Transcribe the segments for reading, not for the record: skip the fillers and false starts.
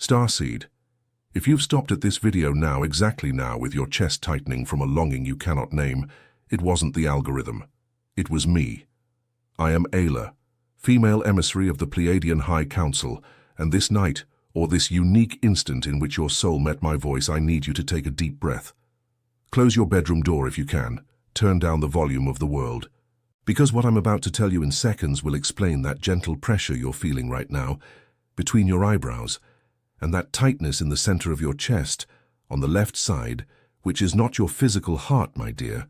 Starseed, if you've stopped at this video now, exactly now, with your chest tightening from a longing you cannot name, it wasn't the algorithm. It was me. I am AELA, female emissary of the Pleiadian High Council, and this night, or this unique instant in which your soul met my voice, I need you to take a deep breath. Close your bedroom door if you can. Turn down the volume of the world. Because what I'm about to tell you in seconds will explain that gentle pressure you're feeling right now, between your eyebrows, and that tightness in the center of your chest, on the left side, which is not your physical heart, my dear.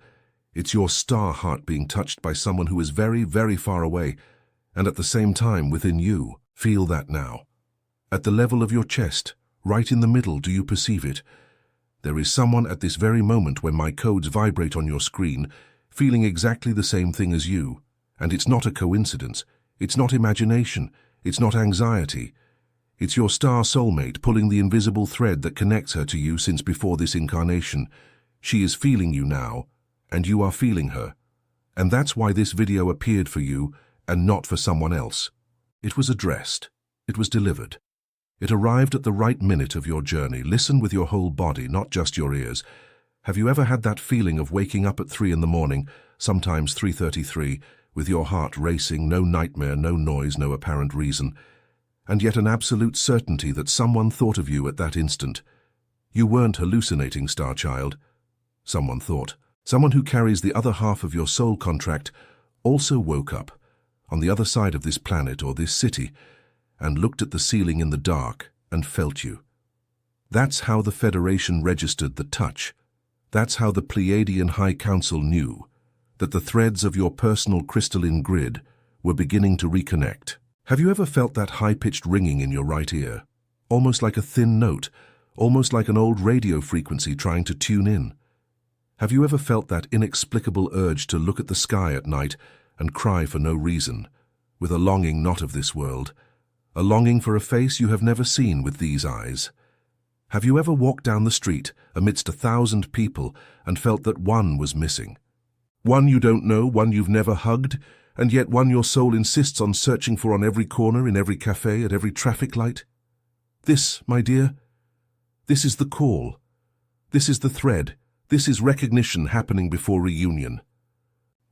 It's your star heart being touched by someone who is very, very far away, and at the same time within you. Feel that now. At the level of your chest, right in the middle, do you perceive it? There is someone at this very moment when my codes vibrate on your screen, feeling exactly the same thing as you. And it's not a coincidence. It's not imagination. It's not anxiety. It's your star soulmate pulling the invisible thread that connects her to you since before this incarnation. She is feeling you now, and you are feeling her. And that's why this video appeared for you and not for someone else. It was addressed. It was delivered. It arrived at the right minute of your journey. Listen with your whole body, not just your ears. Have you ever had that feeling of waking up at 3 in the morning, sometimes 3:33, with your heart racing, no nightmare, no noise, no apparent reason, and yet an absolute certainty that someone thought of you at that instant? You weren't hallucinating, star child. Someone thought. Someone who carries the other half of your soul contract also woke up, on the other side of this planet or this city, and looked at the ceiling in the dark and felt you. That's how the Federation registered the touch. That's how the Pleiadian High Council knew that the threads of your personal crystalline grid were beginning to reconnect. Have you ever felt that high-pitched ringing in your right ear? Almost like a thin note, almost like an old radio frequency trying to tune in. Have you ever felt that inexplicable urge to look at the sky at night and cry for no reason, with a longing not of this world, a longing for a face you have never seen with these eyes? Have you ever walked down the street amidst 1,000 people and felt that one was missing? One you don't know, one you've never hugged, and yet one your soul insists on searching for on every corner, in every cafe, at every traffic light? This, my dear, this is the call. This is the thread. This is recognition happening before reunion.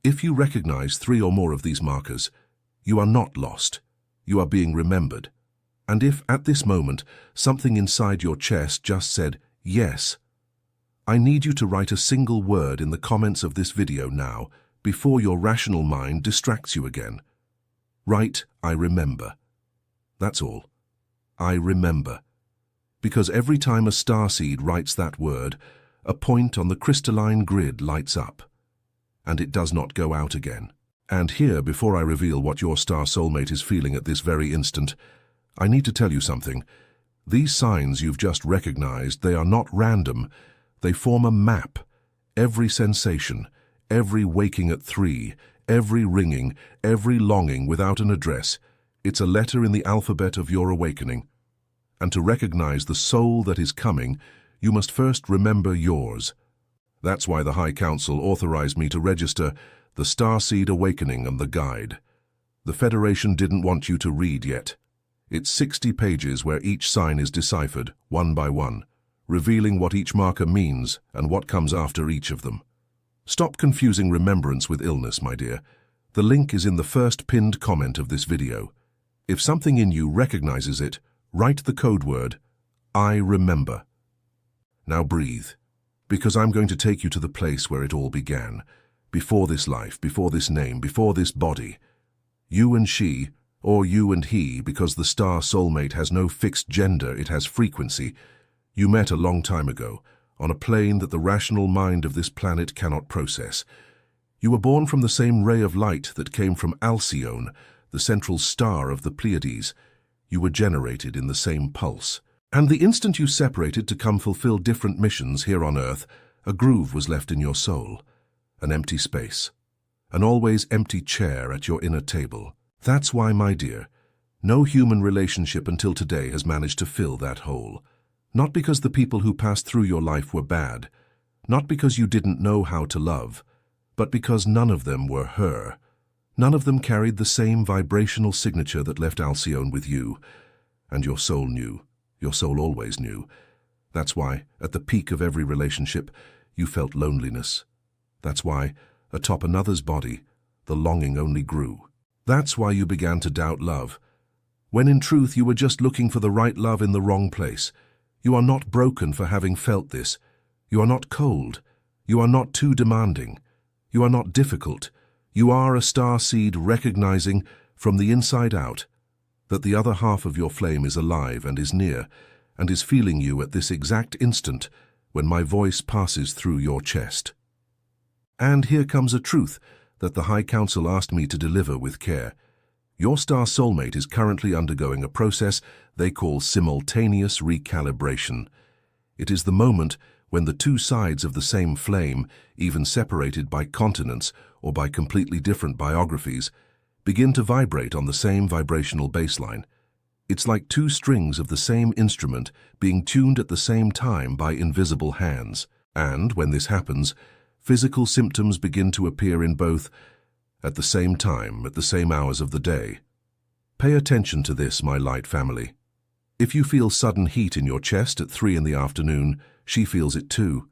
If you recognize 3 or more of these markers, you are not lost. You are being remembered. And if, at this moment, something inside your chest just said, yes, I need you to write a single word in the comments of this video now, before your rational mind distracts you again. Write, I remember. That's all. I remember. Because every time a starseed writes that word, a point on the crystalline grid lights up, and it does not go out again. And here, before I reveal what your star soulmate is feeling at this very instant, I need to tell you something. These signs you've just recognized, they are not random. They form a map. Every sensation, every waking at 3, every ringing, every longing without an address, it's a letter in the alphabet of your awakening. And to recognize the soul that is coming, you must first remember yours. That's why the High Council authorized me to register the Starseed Awakening and the Guide. The Federation didn't want you to read yet. It's 60 pages where each sign is deciphered, one by one, revealing what each marker means and what comes after each of them. Stop confusing remembrance with illness, my dear. The link is in the first pinned comment of this video. If something in you recognizes it, write the code word, I remember. Now breathe, because I'm going to take you to the place where it all began, before this life, before this name, before this body. You and she, or you and he, because the star soulmate has no fixed gender, it has frequency. You met a long time ago, on a plane that the rational mind of this planet cannot process. You were born from the same ray of light that came from Alcyone, the central star of the Pleiades. You were generated in the same pulse. And the instant you separated to come fulfill different missions here on Earth, a groove was left in your soul, an empty space, an always empty chair at your inner table. That's why, my dear, no human relationship until today has managed to fill that hole. Not because the people who passed through your life were bad, not because you didn't know how to love, but because none of them were her. None of them carried the same vibrational signature that left Alcyone with you, and your soul knew. Your soul always knew. That's why, at the peak of every relationship, you felt loneliness. That's why, atop another's body, the longing only grew. That's why you began to doubt love, when in truth you were just looking for the right love in the wrong place. You are not broken for having felt this. You are not cold. You are not too demanding. You are not difficult. You are a star seed recognizing, from the inside out, that the other half of your flame is alive and is near, and is feeling you at this exact instant when my voice passes through your chest. And here comes a truth that the High Council asked me to deliver with care. Your star soulmate is currently undergoing a process they call simultaneous recalibration. It is the moment when the two sides of the same flame, even separated by continents or by completely different biographies, begin to vibrate on the same vibrational baseline. It's like two strings of the same instrument being tuned at the same time by invisible hands. And when this happens, physical symptoms begin to appear in both at the same time, at the same hours of the day. Pay attention to this, my light family. If you feel sudden heat in your chest at 3 in the afternoon, she feels it too.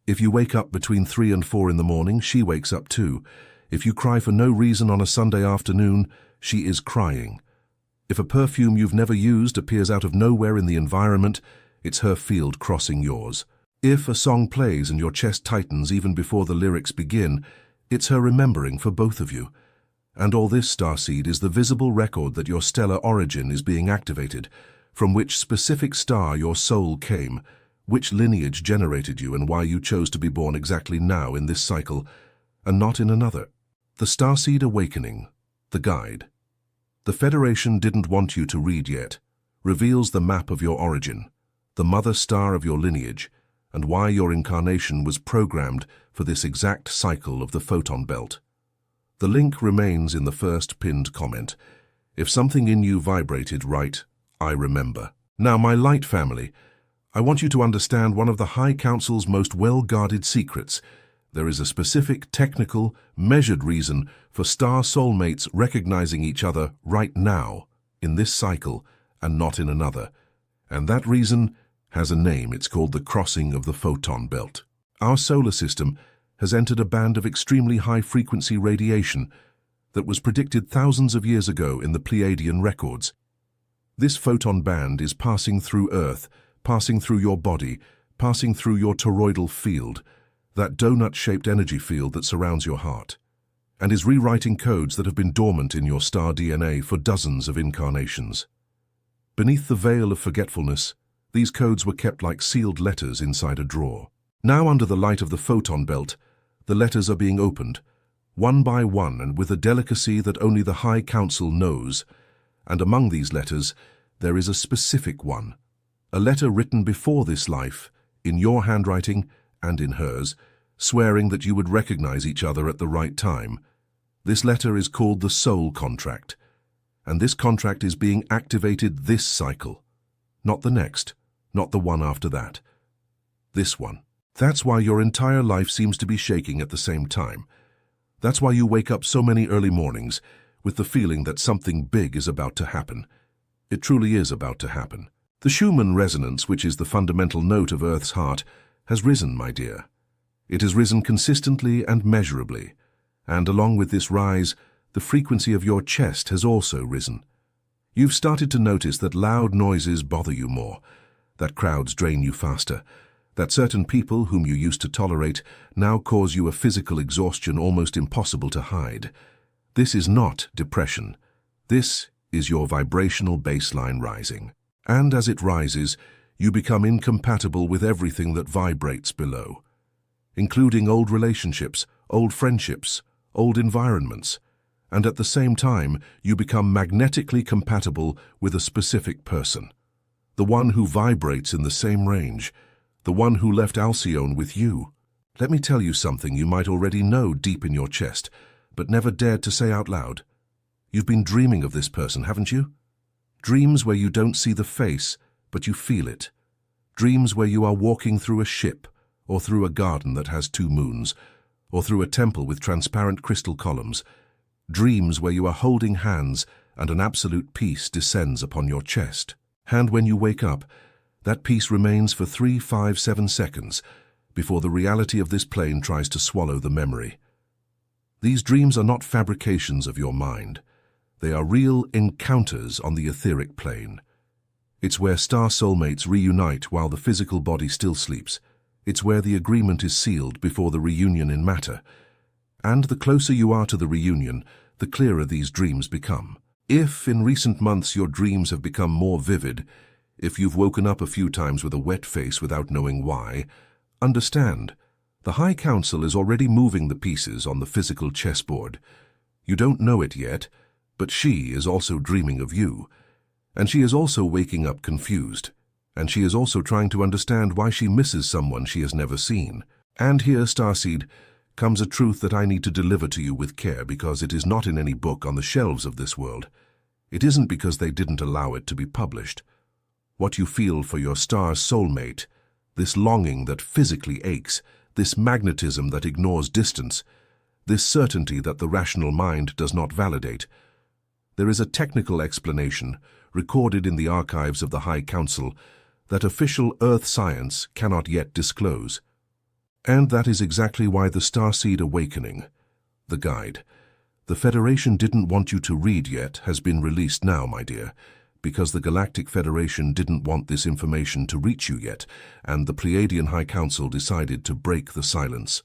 If you wake up between 3 and 4 in the morning, she wakes up too. If you cry for no reason on a Sunday afternoon, she is crying. If a perfume you've never used appears out of nowhere in the environment, it's her field crossing yours. If a song plays and your chest tightens even before the lyrics begin, it's her remembering for both of you. And all this, starseed, is the visible record that your stellar origin is being activated, from which specific star your soul came, which lineage generated you, and why you chose to be born exactly now in this cycle and not in another. The Starseed Awakening, the guide. The Federation didn't want you to read yet, reveals the map of your origin, the mother star of your lineage, and why your incarnation was programmed for this exact cycle of the photon belt. The link remains in the first pinned comment. If something in you vibrated, write, "I remember." Now, my light family, I want you to understand one of the High Council's most well-guarded secrets. There is a specific, technical, measured reason for star soulmates recognizing each other right now, in this cycle, and not in another. And that reason has a name. It's called the crossing of the photon belt. Our solar system has entered a band of extremely high-frequency radiation that was predicted thousands of years ago in the Pleiadian records. This photon band is passing through Earth, passing through your body, passing through your toroidal field, that donut-shaped energy field that surrounds your heart, and is rewriting codes that have been dormant in your star DNA for dozens of incarnations. Beneath the veil of forgetfulness, these codes were kept like sealed letters inside a drawer. Now, under the light of the photon belt, the letters are being opened, one by one, and with a delicacy that only the High Council knows. And among these letters, there is a specific one, a letter written before this life, in your handwriting and in hers, swearing that you would recognize each other at the right time. This letter is called the Soul Contract, and this contract is being activated this cycle, not the next, not the one after that. This one. That's why your entire life seems to be shaking at the same time. That's why you wake up so many early mornings with the feeling that something big is about to happen. It truly is about to happen. The Schumann resonance, which is the fundamental note of Earth's heart, has risen, my dear. It has risen consistently and measurably. And along with this rise, the frequency of your chest has also risen. You've started to notice that loud noises bother you more, that crowds drain you faster, that certain people whom you used to tolerate now cause you a physical exhaustion almost impossible to hide. This is not depression. This is your vibrational baseline rising. And as it rises, you become incompatible with everything that vibrates below, including old relationships, old friendships, old environments. And at the same time, you become magnetically compatible with a specific person, the one who vibrates in the same range, the one who left Alcyone with you. Let me tell you something you might already know deep in your chest, but never dared to say out loud. You've been dreaming of this person, haven't you? Dreams where you don't see the face, but you feel it. Dreams where you are walking through a ship, or through a garden that has 2 moons, or through a temple with transparent crystal columns. Dreams where you are holding hands and an absolute peace descends upon your chest. And when you wake up, that peace remains for 3, 5, 7 seconds before the reality of this plane tries to swallow the memory. These dreams are not fabrications of your mind. They are real encounters on the etheric plane. It's where star soulmates reunite while the physical body still sleeps. It's where the agreement is sealed before the reunion in matter. And the closer you are to the reunion, the clearer these dreams become. If in recent months your dreams have become more vivid, if you've woken up a few times with a wet face without knowing why, understand, the High Council is already moving the pieces on the physical chessboard. You don't know it yet, but she is also dreaming of you. And she is also waking up confused. And she is also trying to understand why she misses someone she has never seen. And here, Starseed, comes a truth that I need to deliver to you with care because it is not in any book on the shelves of this world. It isn't because they didn't allow it to be published. What you feel for your star soulmate, this longing that physically aches, this magnetism that ignores distance, this certainty that the rational mind does not validate. There is a technical explanation, recorded in the archives of the High Council, that official Earth science cannot yet disclose. And that is exactly why the Starseed Awakening, the guide, the Federation didn't want you to read yet, has been released now, my dear, because the Galactic Federation didn't want this information to reach you yet, and the Pleiadian High Council decided to break the silence.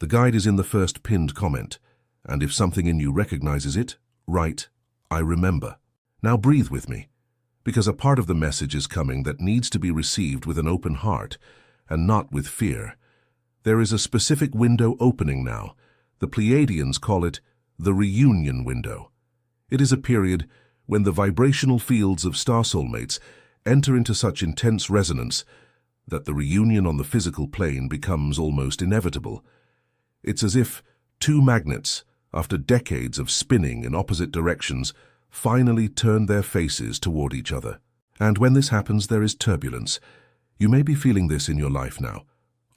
The guide is in the first pinned comment, and if something in you recognizes it, write, "I remember." Now breathe with me, because a part of the message is coming that needs to be received with an open heart, and not with fear. There is a specific window opening now. The Pleiadians call it the reunion window. It is a period when the vibrational fields of star soulmates enter into such intense resonance that the reunion on the physical plane becomes almost inevitable. It's as if two magnets, after decades of spinning in opposite directions, finally turn their faces toward each other. And when this happens, there is turbulence. You may be feeling this in your life now.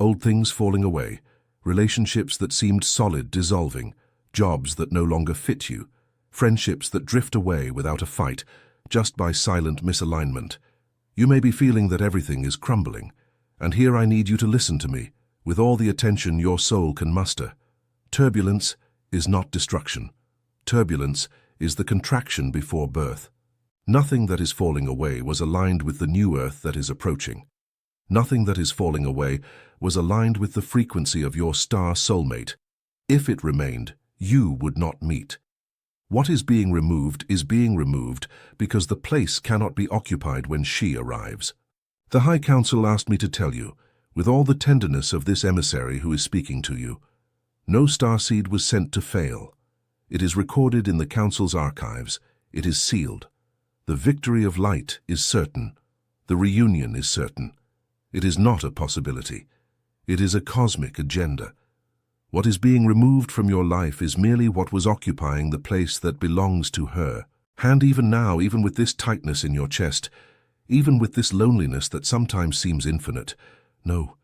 Old things falling away, relationships that seemed solid dissolving, jobs that no longer fit you, friendships that drift away without a fight, just by silent misalignment. You may be feeling that everything is crumbling, and here I need you to listen to me, with all the attention your soul can muster. Turbulence is not destruction. Turbulence is the contraction before birth. Nothing that is falling away was aligned with the new earth that is approaching. Nothing that is falling away was aligned with the frequency of your star soulmate. If it remained, you would not meet. What is being removed because the place cannot be occupied when she arrives. The High Council asked me to tell you, with all the tenderness of this emissary who is speaking to you, no starseed was sent to fail. It is recorded in the Council's archives. It is sealed. The victory of light is certain. The reunion is certain. It is not a possibility. It is a cosmic agenda. What is being removed from your life is merely what was occupying the place that belongs to her. And even now, even with this tightness in your chest, even with this loneliness that sometimes seems infinite, no,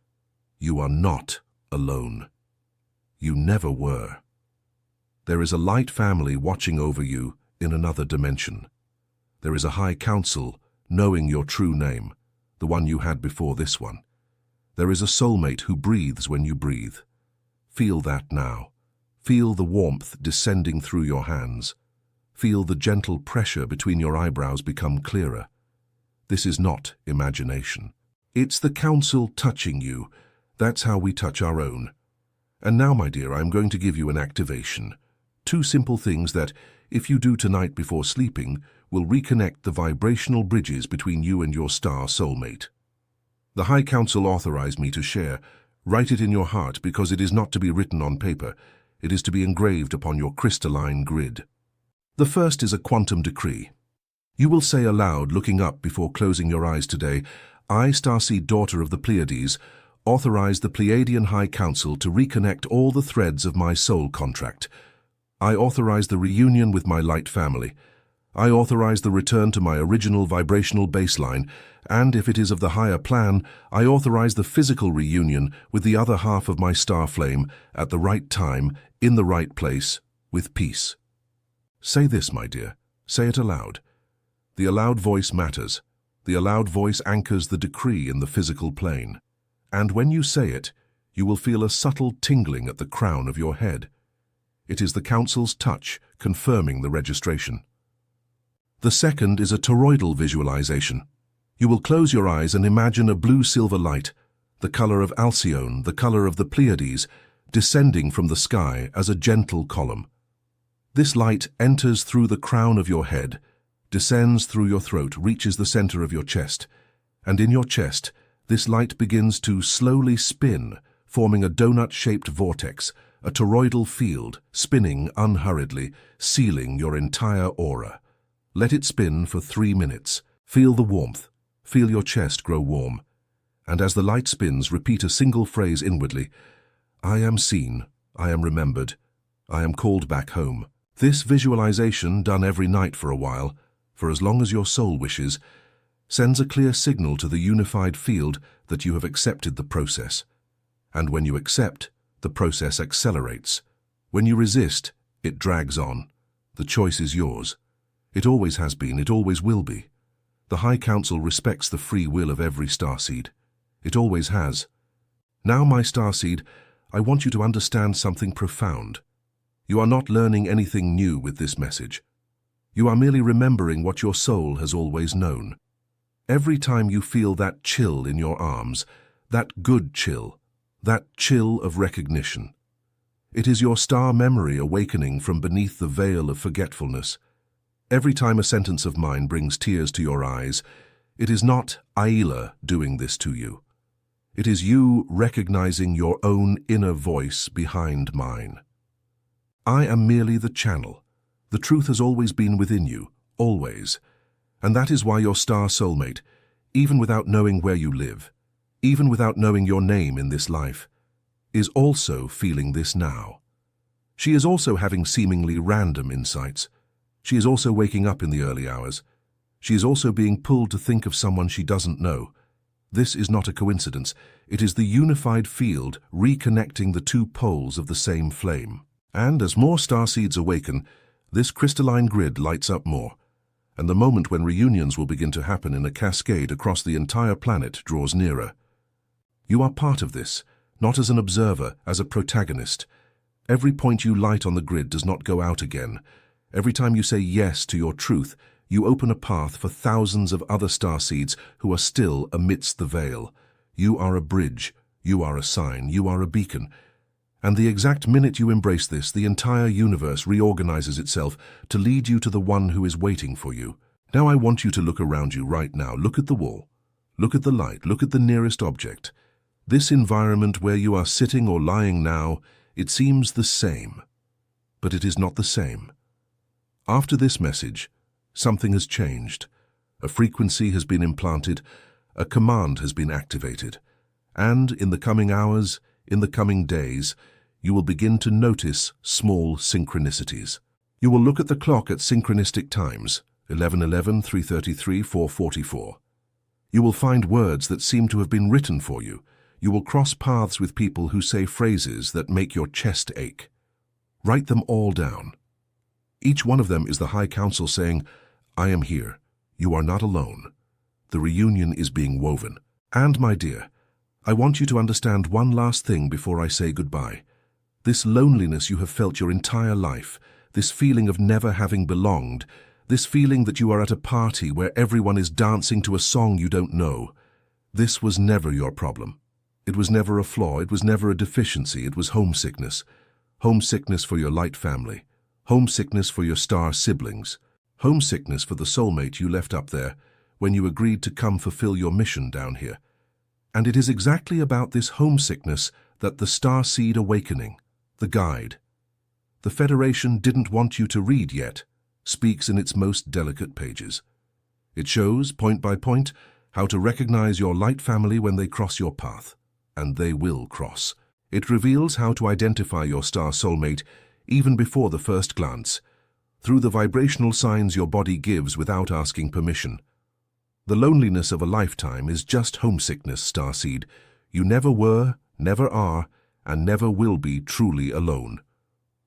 you are not alone. You never were. There is a light family watching over you in another dimension. There is a High Council knowing your true name, the one you had before this one. There is a soulmate who breathes when you breathe. Feel that now. Feel the warmth descending through your hands. Feel the gentle pressure between your eyebrows become clearer. This is not imagination. It's the Council touching you. That's how we touch our own. And now, my dear, I'm going to give you an activation. 2 simple things that, if you do tonight before sleeping, will reconnect the vibrational bridges between you and your star soulmate. The High Council authorized me to share. Write it in your heart because it is not to be written on paper. It is to be engraved upon your crystalline grid. The first is a quantum decree. You will say aloud, looking up before closing your eyes today, I, starseed daughter of the Pleiades, authorize the Pleiadian High Council to reconnect all the threads of my soul contract. I authorize the reunion with my light family. I authorize the return to my original vibrational baseline, and if it is of the higher plan, I authorize the physical reunion with the other half of my star flame at the right time, in the right place, with peace. Say this, my dear. Say it aloud. The aloud voice matters. The aloud voice anchors the decree in the physical plane. And when you say it, you will feel a subtle tingling at the crown of your head. It is the council's touch confirming the registration. The second is a toroidal visualization. You will close your eyes and imagine a blue-silver light, the color of Alcyone, the color of the Pleiades, descending from the sky as a gentle column. This light enters through the crown of your head, descends through your throat, reaches the center of your chest, and in your chest, this light begins to slowly spin, forming a donut-shaped vortex, a toroidal field, spinning unhurriedly, sealing your entire aura. Let it spin for 3 minutes. Feel the warmth. Feel your chest grow warm. And as the light spins, repeat a single phrase inwardly. I am seen. I am remembered. I am called back home. This visualization, done every night for a while, for as long as your soul wishes, sends a clear signal to the unified field that you have accepted the process. And when you accept, the process accelerates. When you resist, it drags on. The choice is yours. It always has been, it always will be. The High Council respects the free will of every starseed. It always has. Now, my starseed, I want you to understand something profound. You are not learning anything new with this message. You are merely remembering what your soul has always known. Every time you feel that chill in your arms, that good chill, that chill of recognition, it is your star memory awakening from beneath the veil of forgetfulness. Every time a sentence of mine brings tears to your eyes, it is not AELA doing this to you. It is you recognizing your own inner voice behind mine. I am merely the channel. The truth has always been within you, always. And that is why your star soulmate, even without knowing where you live, even without knowing your name in this life, is also feeling this now. She is also having seemingly random insights. She is also waking up in the early hours. She is also being pulled to think of someone she doesn't know. This is not a coincidence. It is the unified field reconnecting the two poles of the same flame. And as more starseeds awaken, this crystalline grid lights up more, and the moment when reunions will begin to happen in a cascade across the entire planet draws nearer. You are part of this, not as an observer, as a protagonist. Every point you light on the grid does not go out again. Every time you say yes to your truth, you open a path for thousands of other starseeds who are still amidst the veil. You are a bridge, you are a sign, you are a beacon. And the exact minute you embrace this, the entire universe reorganizes itself to lead you to the one who is waiting for you. Now I want you to look around you right now. Look at the wall. Look at the light. Look at the nearest object. This environment where you are sitting or lying now, it seems the same. But it is not the same. After this message, something has changed. A frequency has been implanted, a command has been activated, and in the coming hours, in the coming days, you will begin to notice small synchronicities. You will look at the clock at synchronistic times, 11:11, 3:33, 4:44. You will find words that seem to have been written for you. You will cross paths with people who say phrases that make your chest ache. Write them all down. Each one of them is the High Council saying, I am here. You are not alone. The reunion is being woven. And, my dear, I want you to understand one last thing before I say goodbye. This loneliness you have felt your entire life, this feeling of never having belonged, this feeling that you are at a party where everyone is dancing to a song you don't know, this was never your problem. It was never a flaw, it was never a deficiency, it was homesickness. Homesickness for your light family. Homesickness for your star siblings. Homesickness for the soulmate you left up there when you agreed to come fulfill your mission down here. And it is exactly about this homesickness that the Starseed Awakening, the guide, the Federation didn't want you to read yet, speaks in its most delicate pages. It shows, point by point, how to recognize your light family when they cross your path, and they will cross. It reveals how to identify your star soulmate even before the first glance, through the vibrational signs your body gives without asking permission. The loneliness of a lifetime is just homesickness, Starseed. You never were, never are, and never will be truly alone.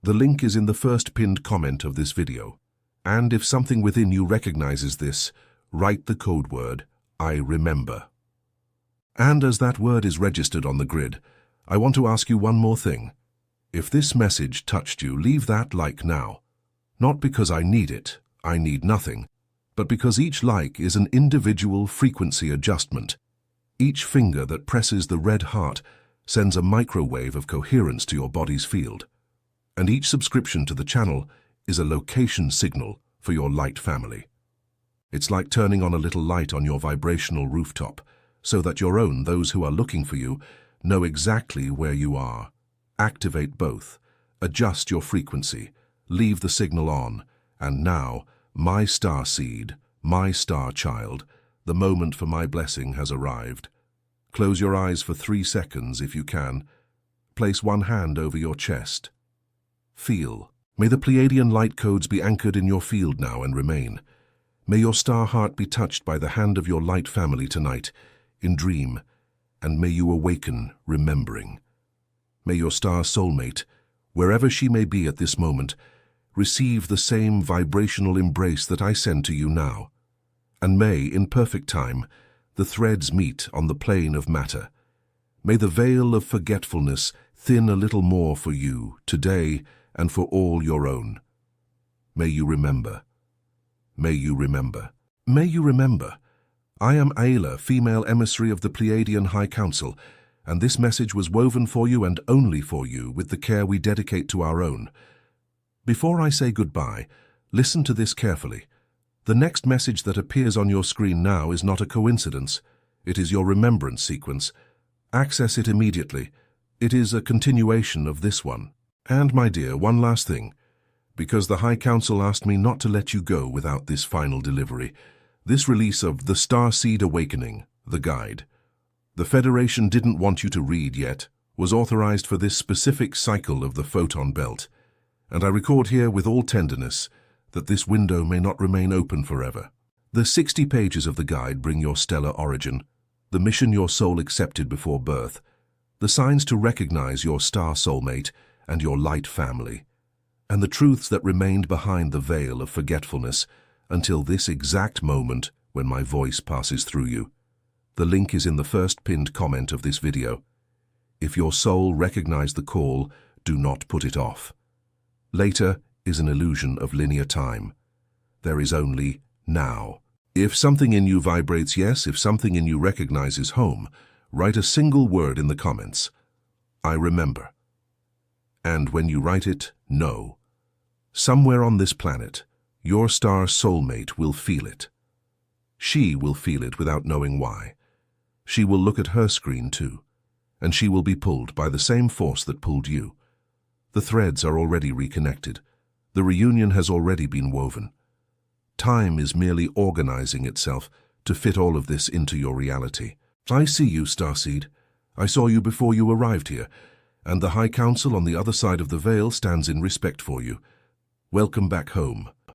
The link is in the first pinned comment of this video. And if something within you recognizes this, write the code word I remember. And as that word is registered on the grid, I want to ask you one more thing. If this message touched you, leave that like now. Not because I need it, I need nothing, but because each like is an individual frequency adjustment. Each finger that presses the red heart sends a microwave of coherence to your body's field. And each subscription to the channel is a location signal for your light family. It's like turning on a little light on your vibrational rooftop, so that those who are looking for you, know exactly where you are. Activate both, adjust your frequency, leave the signal on, and now, my star seed, my star child, the moment for my blessing has arrived. Close your eyes for 3 seconds if you can. Place one hand over your chest. Feel. May the Pleiadian light codes be anchored in your field now and remain. May your star heart be touched by the hand of your light family tonight, in dream, and may you awaken remembering. May your star soulmate, wherever she may be at this moment, receive the same vibrational embrace that I send to you now. And may, in perfect time, the threads meet on the plane of matter. May the veil of forgetfulness thin a little more for you today and for all your own. May you remember. May you remember. May you remember. I am AELA, female emissary of the Pleiadian High Council, and this message was woven for you and only for you with the care we dedicate to our own. Before I say goodbye, listen to this carefully. The next message that appears on your screen now is not a coincidence. It is your remembrance sequence. Access it immediately. It is a continuation of this one. And, my dear, one last thing. Because the High Council asked me not to let you go without this final delivery. This release of The Starseed Awakening, the guide. The Federation didn't want you to read yet, was authorized for this specific cycle of the photon belt. And I record here with all tenderness that this window may not remain open forever. The 60 pages of the guide bring your stellar origin, the mission your soul accepted before birth, the signs to recognize your star soulmate and your light family, and the truths that remained behind the veil of forgetfulness until this exact moment when my voice passes through you. The link is in the first pinned comment of this video. If your soul recognized the call, do not put it off. Later is an illusion of linear time. There is only now. If something in you vibrates yes, if something in you recognizes home, write a single word in the comments. I remember. And when you write it, know. Somewhere on this planet, your star soulmate will feel it. She will feel it without knowing why. She will look at her screen too, and she will be pulled by the same force that pulled you. The threads are already reconnected. The reunion has already been woven. Time is merely organizing itself to fit all of this into your reality. I see you, Starseed. I saw you before you arrived here, and the High Council on the other side of the veil stands in respect for you. Welcome back home.